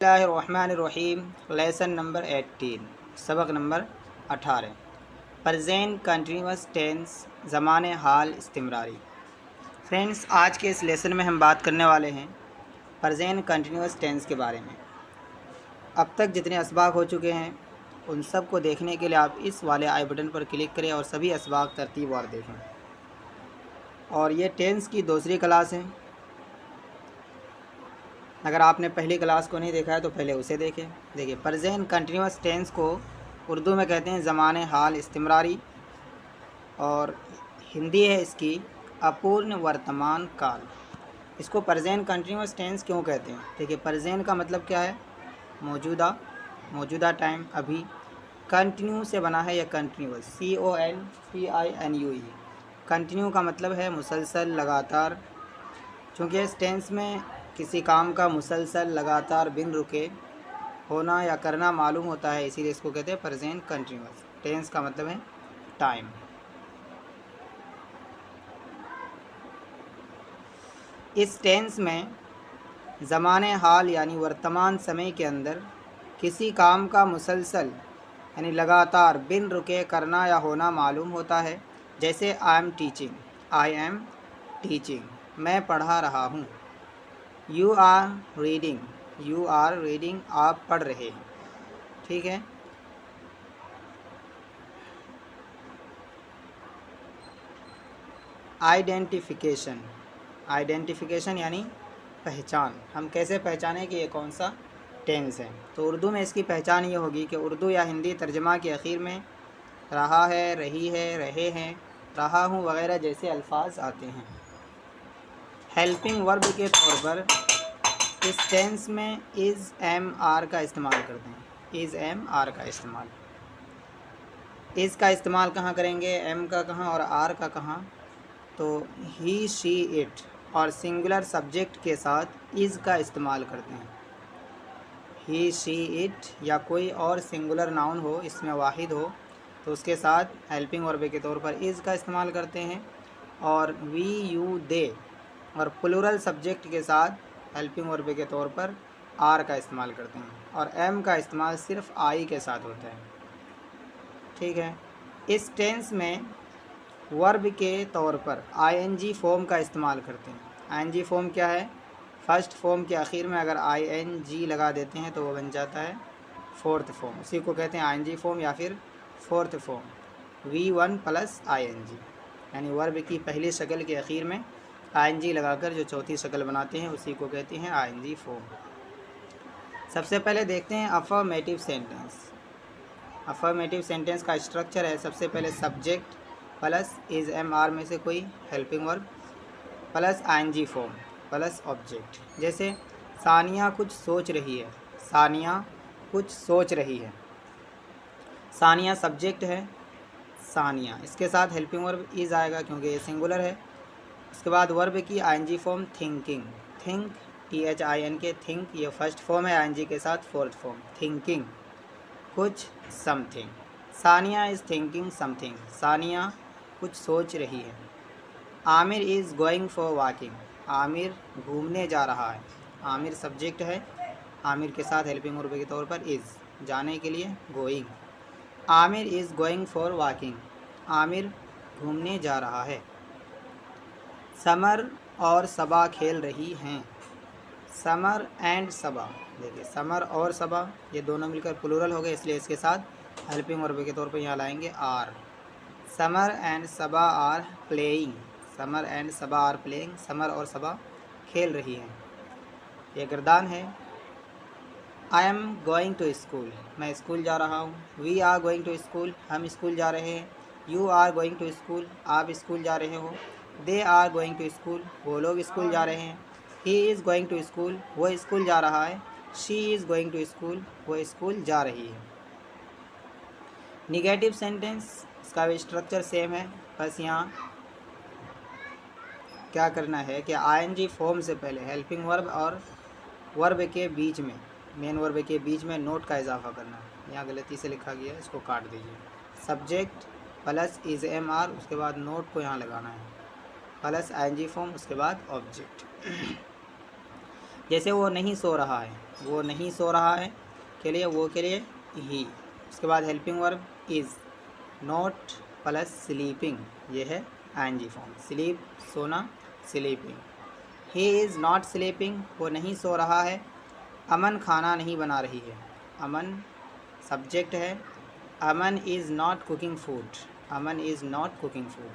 बिस्मिल्लाहिर्रहमानिर्रहीम। Lesson number 18, सबक number 18। Present continuous tense, ज़माने हाल इस्तिमरारी। फ्रेंड्स, आज के इस लेसन में हम बात करने वाले हैं प्रेजेंट कंटिन्यूस टेंस के बारे में। अब तक जितने असबाक हो चुके हैं उन सब को देखने के लिए आप इस वाले आई बटन पर क्लिक करें और सभी असबाक तरतीबवार देखें। और ये टेंस की दूसरी क्लास है। अगर आपने पहली क्लास को नहीं देखा है तो पहले उसे देखें। देखिए, प्रेजेंट कंटिन्यूस टेंस को उर्दू में कहते हैं ज़माने हाल इस्तिमरारी, और हिंदी है इसकी अपूर्ण वर्तमान काल। इसको प्रेजेंट कंटिन्यूस टेंस क्यों कहते हैं? देखिए, प्रेजेंट का मतलब क्या है? मौजूदा टाइम, अभी। कंटिन्यू से बना है या कंटिन्यूस, CONTINUE। कंटिन्यू का मतलब है मुसलसल, लगातार। चूँकि इस टेंस में किसी काम का मुसलसल, लगातार, बिन रुके होना या करना मालूम होता है, इसीलिए इसको कहते हैं प्रेजेंट कंटिन्यूस। टेंस का मतलब है टाइम। इस टेंस में ज़माने हाल यानी वर्तमान समय के अंदर किसी काम का मुसलसल यानी लगातार, बिन रुके करना या होना मालूम होता है। जैसे आई एम टीचिंग, मैं पढ़ा रहा हूँ। यू आर रीडिंग, आप पढ़ रहे हैं। ठीक है। आइडेंटिफिकेशन यानी पहचान। हम कैसे पहचानें कि ये कौन सा टेंस है? तो उर्दू में इसकी पहचान ये होगी कि उर्दू या हिंदी तर्जमा के आखिर में रहा है, रही है, रहे हैं, रहा हूँ वगैरह जैसे अल्फाज आते हैं। हेल्पिंग वर्ब के तौर पर इस टेंस में इज़ एम आर का इस्तेमाल करते हैं। इज़ का इस्तेमाल कहाँ करेंगे? एम का कहाँ और आर का कहाँ? तो ही, शी, इट और सिंगुलर सब्जेक्ट के साथ इज़ का इस्तेमाल करते हैं। ही, शी, इट या कोई और सिंगुलर नाउन हो, इसमें वाहिद हो, तो उसके साथ हेल्पिंग वर्ब के तौर पर इज़ का इस्तेमाल करते हैं। और वी, यू, दे और प्लूरल सब्जेक्ट के साथ हेल्पिंग वर्ब के तौर पर आर का इस्तेमाल करते हैं। और एम का इस्तेमाल सिर्फ आई के साथ होता है। ठीक है। इस टेंस में वर्ब के तौर पर ING फॉर्म का इस्तेमाल करते हैं। ING फॉर्म क्या है? फर्स्ट फॉर्म के आखिर में अगर ING लगा देते हैं तो वो बन जाता है फोर्थ फॉर्म। उसी को कहते हैं ING फॉर्म या फिर फोर्थ फॉर्म, V1 + ING। यानी वर्ब की पहली शक्ल के आखिर में ING लगाकर जो चौथी शक्ल बनाते हैं उसी को कहते हैं ING फॉर्म। सबसे पहले देखते हैं अफर्मेटिव सेंटेंस। अफर्मेटिव सेंटेंस का स्ट्रक्चर है, सबसे पहले subject plus is am are में से कोई helping verb plus ING form plus object. जैसे सानिया कुछ सोच रही है। सानिया सब्जेक्ट है, सानिया, इसके साथ हेल्पिंग वर्ब इज़ आएगा क्योंकि ये सिंगुलर है। उसके बाद वर्ब की ING form thinking, THINK, think, ये फर्स्ट फॉर्म है, ING के साथ फोर्थ फॉर्म, थिंकिंग कुछ something. Sania is thinking something, Sania कुछ सोच रही है। Aamir is going for walking, Aamir घूमने जा रहा है। आमिर सब्जेक्ट है, आमिर के साथ हेल्पिंग वर्ब के तौर पर इज़, जाने के लिए going. Aamir is going for walking, Aamir घूमने जा रहा है। समर और सबा खेल रही हैं। समर एंड सबा, देखिए समर और सबा ये दोनों मिलकर प्लूरल हो गए, इसलिए इसके साथ हेल्पिंग वर्ब के तौर पर यहाँ लाएंगे are. Samar and Saba are playing, Samar and Saba are playing, Samar और सबा खेल रही हैं। ये गर्दान है। I am going to school, मैं स्कूल जा रहा हूँ। We are going to school, हम स्कूल जा रहे हैं। You are going to school, आप स्कूल जा रहे हो। They are going to school, वो लोग स्कूल जा रहे हैं। He is going to school, वो स्कूल जा रहा है। She is going to school, वो स्कूल जा रही है। निगेटिव सेंटेंस, इसका भी स्ट्रक्चर सेम है, बस यहाँ क्या करना है कि ING फॉर्म से पहले हेल्पिंग वर्ब और वर्ब के बीच में, मेन वर्ब के बीच में नोट का इजाफा करना है। यहाँ गलती से लिखा गया है, इसको काट दीजिए। Subject plus is am are, उसके बाद नोट को यहाँ लगाना है, प्लस ING फॉर्म, उसके बाद ऑब्जेक्ट। जैसे वो नहीं सो रहा है, वो नहीं सो रहा है के लिए वो के लिए ही। उसके बाद helping verb is, not plus sleeping, ये है आईएनजी फॉर्म। स्लीप सोना, sleeping. He is not sleeping, वो नहीं सो रहा है। अमन खाना नहीं बना रही है, अमन सब्जेक्ट है। Aman is not cooking food, Aman is not cooking food.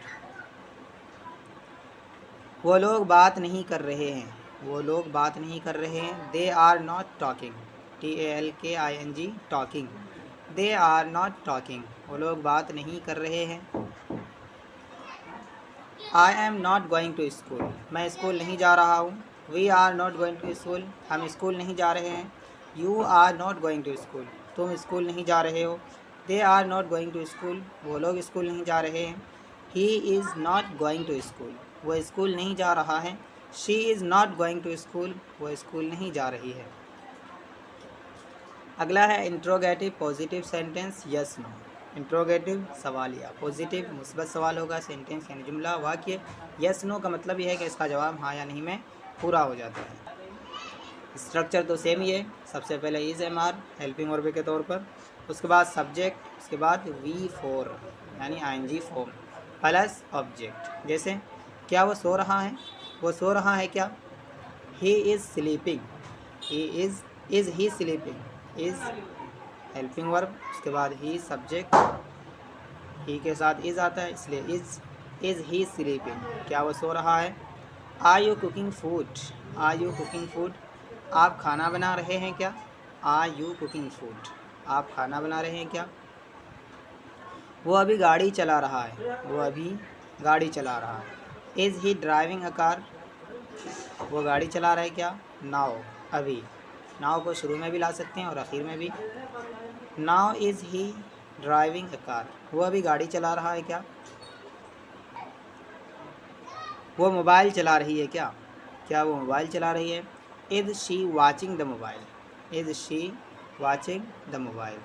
वो लोग बात नहीं कर रहे हैं, वो लोग बात नहीं कर रहे हैं। They are not talking, TALKING talking, they are not talking, वो लोग बात नहीं कर रहे हैं। I am not going to school, मैं स्कूल नहीं जा रहा हूँ। We are not going to school, हम स्कूल नहीं जा रहे हैं। You are not going to school, तुम स्कूल नहीं जा रहे हो। They are not going to school, वो लोग स्कूल नहीं जा रहे हैं। He is not going to school, वो स्कूल नहीं जा रहा है। She is not going to school, वो स्कूल नहीं जा रही है। अगला है interrogative positive sentence yes no. Interrogative सवालिया, पॉजिटिव मुस्बत सवाल होगा, सेंटेंस यानी जुमला वाक्य। यस नो का मतलब यह है कि इसका जवाब हाँ या नहीं में पूरा हो जाता है। स्ट्रक्चर तो सेम ही है, सबसे पहले इज MR हेल्पिंग वर्ब के तौर पर, उसके बाद सब्जेक्ट, उसके बाद V4 यानी ING फॉर्म प्लस ऑब्जेक्ट। जैसे क्या वो सो रहा है, वो सो रहा है क्या। He is sleeping, he is he sleeping, is helping verb, उसके बाद ही सब्जेक्ट, ही के साथ इज़ आता है इसलिए इज़ ही स्लीपिंग, क्या वो सो रहा है। Are you cooking food, are you cooking food, आप खाना बना रहे हैं क्या। आर यू कुकिंग फूड, आप खाना बना रहे हैं क्या। वो अभी गाड़ी चला रहा है, वो अभी गाड़ी चला रहा है। Is he driving a car, वो गाड़ी चला रहा है क्या। नाउ, अभी, नाउ को शुरू में भी ला सकते हैं और आखिर में भी। Now is he driving a car, वो अभी गाड़ी चला रहा है क्या। वो मोबाइल चला रही है क्या, क्या वो मोबाइल चला रही है। Is she watching the mobile, is she watching the mobile.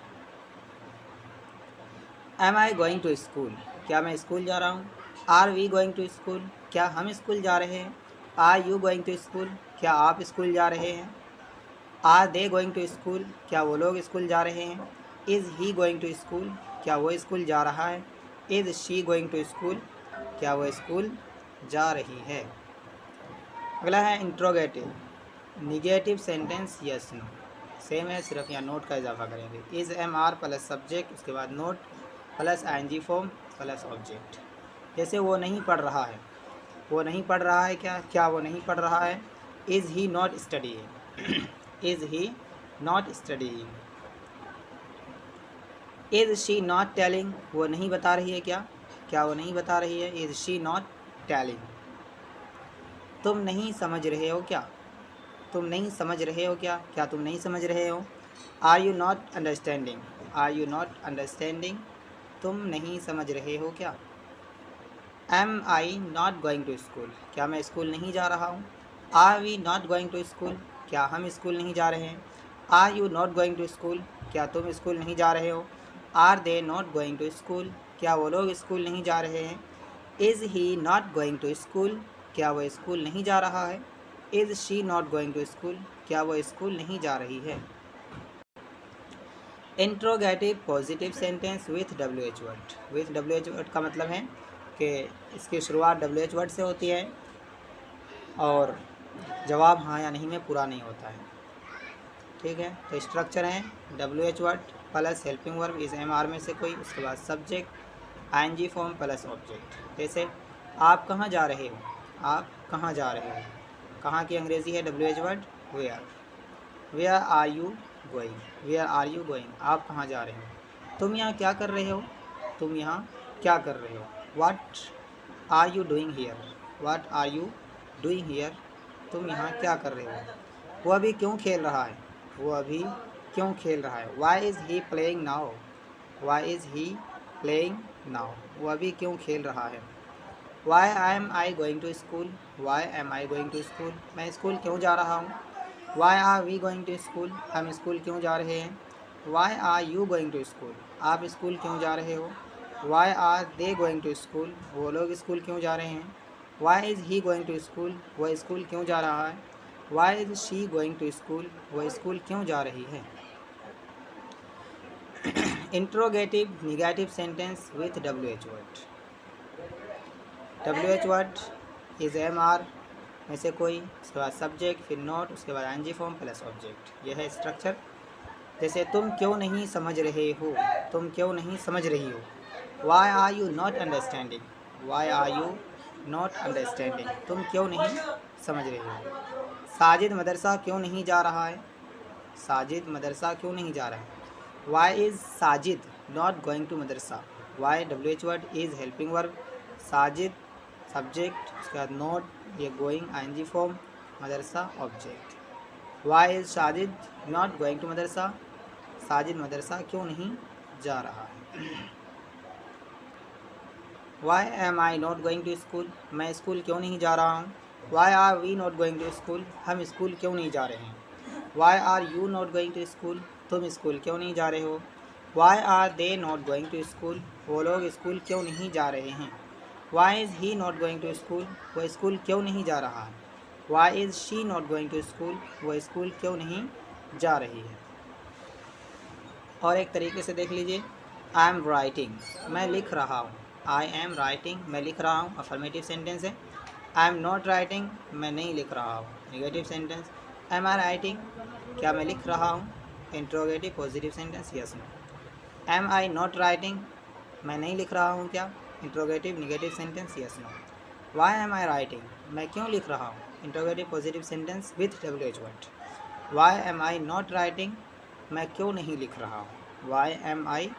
Am I going to school, क्या मैं स्कूल जा रहा हूँ। Are we going to school, क्या हम स्कूल जा रहे हैं। Are you going to school, क्या आप स्कूल जा रहे हैं। Are they going to school, क्या वो लोग स्कूल जा रहे हैं। Is he going to school, क्या वो स्कूल जा रहा है। Is she going to school, क्या वो स्कूल जा रही है। अगला है interrogative negative sentence yes no, same है, सिर्फ यहाँ नोट का इजाफा करेंगे। इज़ MR प्लस सब्जेक्ट, उसके बाद note plus ING form plus object. जैसे वो नहीं पढ़ रहा है, वो नहीं पढ़ रहा है क्या, क्या वो नहीं पढ़ रहा है। Is he not studying, is he not studying. Is she not telling, वो नहीं बता रही है क्या, क्या वो नहीं बता रही है। Is she not telling. तुम नहीं समझ रहे हो क्या, तुम नहीं समझ रहे हो क्या, क्या तुम नहीं समझ रहे हो। Are you not understanding, are you not understanding, तुम नहीं समझ रहे हो क्या। Am I not going to school, क्या मैं स्कूल नहीं जा रहा हूँ। Are we not going to school, क्या हम स्कूल नहीं जा रहे हैं। Are you not going to school, क्या तुम स्कूल नहीं जा रहे हो। Are they not going to school, क्या वो लोग स्कूल नहीं जा रहे हैं। Is he not going to school, क्या वो स्कूल नहीं जा रहा है। Is she not going to school, क्या वो स्कूल नहीं जा रही है। Interrogative positive sentence with WH word, with WH word का मतलब है कि इसकी शुरुआत WH वर्ड से होती है और जवाब हाँ या नहीं में पूरा नहीं होता है। ठीक है, तो स्ट्रक्चर है WH word plus helping verb is MR में से कोई, उसके बाद subject ING form plus object. जैसे आप कहाँ जा रहे हो, आप कहाँ जा रहे हो, कहाँ की अंग्रेज़ी है WH word where. Where are you going, where are you going, आप कहाँ जा रहे हो। तुम यहाँ क्या कर रहे हो, तुम यहाँ क्या कर रहे हो। What are you doing here, what are you doing here, तुम यहाँ क्या कर रहे हो। वो अभी क्यों खेल रहा है, वो अभी क्यों खेल रहा है। Why is he playing now, why is he playing now, वो अभी क्यों खेल रहा है। Why am I going to school, why am I going to school, मैं स्कूल क्यों जा रहा हूँ। Why are we going to school, हम स्कूल क्यों जा रहे हैं। Why are you going to school, आप स्कूल क्यों जा रहे हो। Why are they going to school, वो लोग स्कूल क्यों जा रहे हैं। Why is he going to school, वह स्कूल क्यों जा रहा है। Why is she going to school, वह स्कूल क्यों जा रही है। Interrogative negative sentence with WH word. WH word is MR में से कोई, उसके बाद सब्जेक्ट, फिर नोट, उसके बाद ING फॉर्म प्लस ऑब्जेक्ट। यह है स्ट्रक्चर। जैसे तुम क्यों नहीं समझ रहे हो, तुम क्यों नहीं समझ रही हो। Why are you not understanding, why are you not understanding, तुम क्यों नहीं समझ रहे हो। साजिद मदरसा क्यों नहीं जा रहा है, साजिद मदरसा क्यों नहीं जा रहा है। Why is Sajid not going to madrasa, why WH word is helping verb, Sajid subject, उसके बाद नॉट ये going ING form, madrasa object. Why is Sajid not going to madrasa, Sajid madrasa क्यों नहीं जा रहा है। Why am I not going to school, मैं स्कूल क्यों नहीं जा रहा हूँ। Why are we not going to school, हम स्कूल क्यों नहीं जा रहे हैं। Why are you not going to school, तुम स्कूल क्यों नहीं जा रहे हो। Why are they not going to school, वो लोग स्कूल क्यों नहीं जा रहे हैं। Why is he not going to school, वह स्कूल क्यों नहीं जा रहा है। Why is she not going to school, वह स्कूल क्यों नहीं जा रही है। और एक तरीके से देख लीजिए, आई एम राइटिंग, मैं लिख रहा हूँ। आई एम राइटिंग, मैं लिख रहा हूँ, अफर्मेटिव सेंटेंस है। आई एम नॉट राइटिंग, मैं नहीं लिख रहा हूँ, negative sentence. Am I writing, क्या मैं लिख रहा हूँ, interrogative positive sentence, yes no. Am I not writing, मैं नहीं लिख रहा हूँ क्या, interrogative negative sentence, yes no. Why am I writing, मैं क्यों लिख रहा हूँ, interrogative positive sentence with WH word. Why am I not writing, मैं क्यों नहीं लिख रहा हूँ। Why am I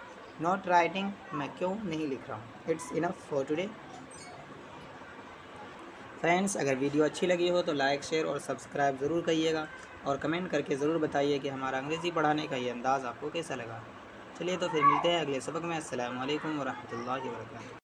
not writing, मैं क्यों नहीं लिख रहा हूँ। It's enough for today friends. अगर वीडियो अच्छी लगी हो तो लाइक शेयर और सब्सक्राइब ज़रूर करिएगा, और कमेंट करके ज़रूर बताइए कि हमारा अंग्रेज़ी पढ़ाने का ये अंदाज़ आपको कैसा लगा। चलिए तो फिर मिलते हैं अगले सबक में। अस्सलामु अलैकुम वरहमतुल्लाहि वबरकातुहू।